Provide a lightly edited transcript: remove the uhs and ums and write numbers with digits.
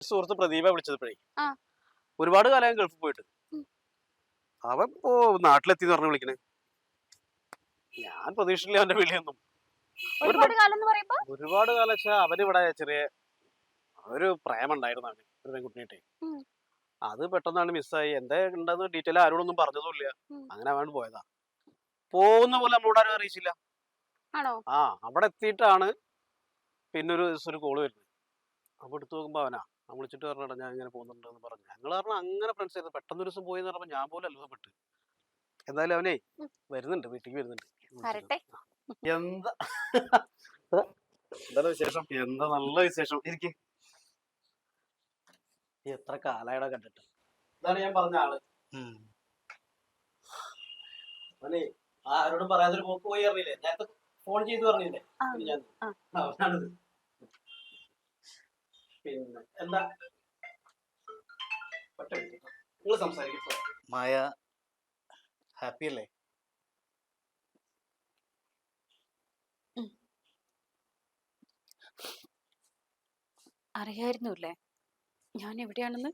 സുഹൃത്ത് പ്രദീപ വിളിച്ചപ്പോഴേ ആ. ഒരുപാട് കാലം ഗൾഫിൽ പോയിട്ട് അവൻ ഇപ്പോ നാട്ടിലെത്തിന്ന് പറഞ്ഞു വിളിക്കണേ. ഞാൻ പ്രതീക്ഷിച്ചില്ല അവന്റെ വിളിയൊന്നും. ഒരുപാട് കാലം എന്ന് പറയുമ്പോ ഒരുപാട് കാലം വെച്ചാ അവനിവിടെ ചെറിയ ഒരു പ്രേമുണ്ടായിരുന്നു അവന് ഒരു പെൺകുട്ടിയായിട്ടേ. ഉം. അത് പെട്ടെന്നാണ് മിസ്സായി. എന്താ ഉണ്ടെന്ന് ഡീറ്റെയിൽ ആരോടൊന്നും പറഞ്ഞതുമില്ല. ഉം. അങ്ങനെ അവൻ പോയതാ. പോകുന്ന പോലെ നമ്മളോട് ആരും അറിയിച്ചില്ല. ആണോ? ആ അവിടെ എത്തിയിട്ടാണ് പിന്നെ ഒരു ദിവസം ഒരു കോള് വരുന്നത്. അപ്പൊ എടുത്തു നോക്കുമ്പോ അവനാ. ഞാൻ വിളിച്ചിട്ട് പറഞ്ഞാ ഞാൻ ഇങ്ങനെ പോകുന്നുണ്ടെന്ന് പറഞ്ഞു. ഞങ്ങൾ പറഞ്ഞ അങ്ങനെ ഫ്രണ്ട്സ് ആയിരുന്നു. പെട്ടെന്ന് ഒരു ദിവസം പോയി എന്ന് പറഞ്ഞപ്പോൾ ഞാൻ പോലും അത്ഭുതപ്പെട്ടു. എന്തായാലും അവനേ ഉം. വരുന്നുണ്ട്, വീട്ടിലേക്ക് വരുന്നുണ്ട്. വരട്ടെ. എന്താ എന്താണ് വിശേഷം? എന്താ നല്ല വിശേഷം. ഇരിക്ക്. എത്ര കാലായടാ കണ്ടിട്ട്. ഇതാണ് ഞാൻ പറഞ്ഞ ആള്. അവനെ ആരോടും പറയാതൊരു പോക്ക് പോയി അറിയില്ലേ? നേരത്തെ ഫോൺ ചെയ്ത് പറഞ്ഞില്ലേ? ഞാൻ അവനാണിത്. പിന്നെ എന്താ നിങ്ങൾ സംസാരിക്കും. മായ ഹാപ്പി അല്ലേ? അറിയായിരുന്നുല്ലേ ഞാൻ എവിടെയാണെന്ന്?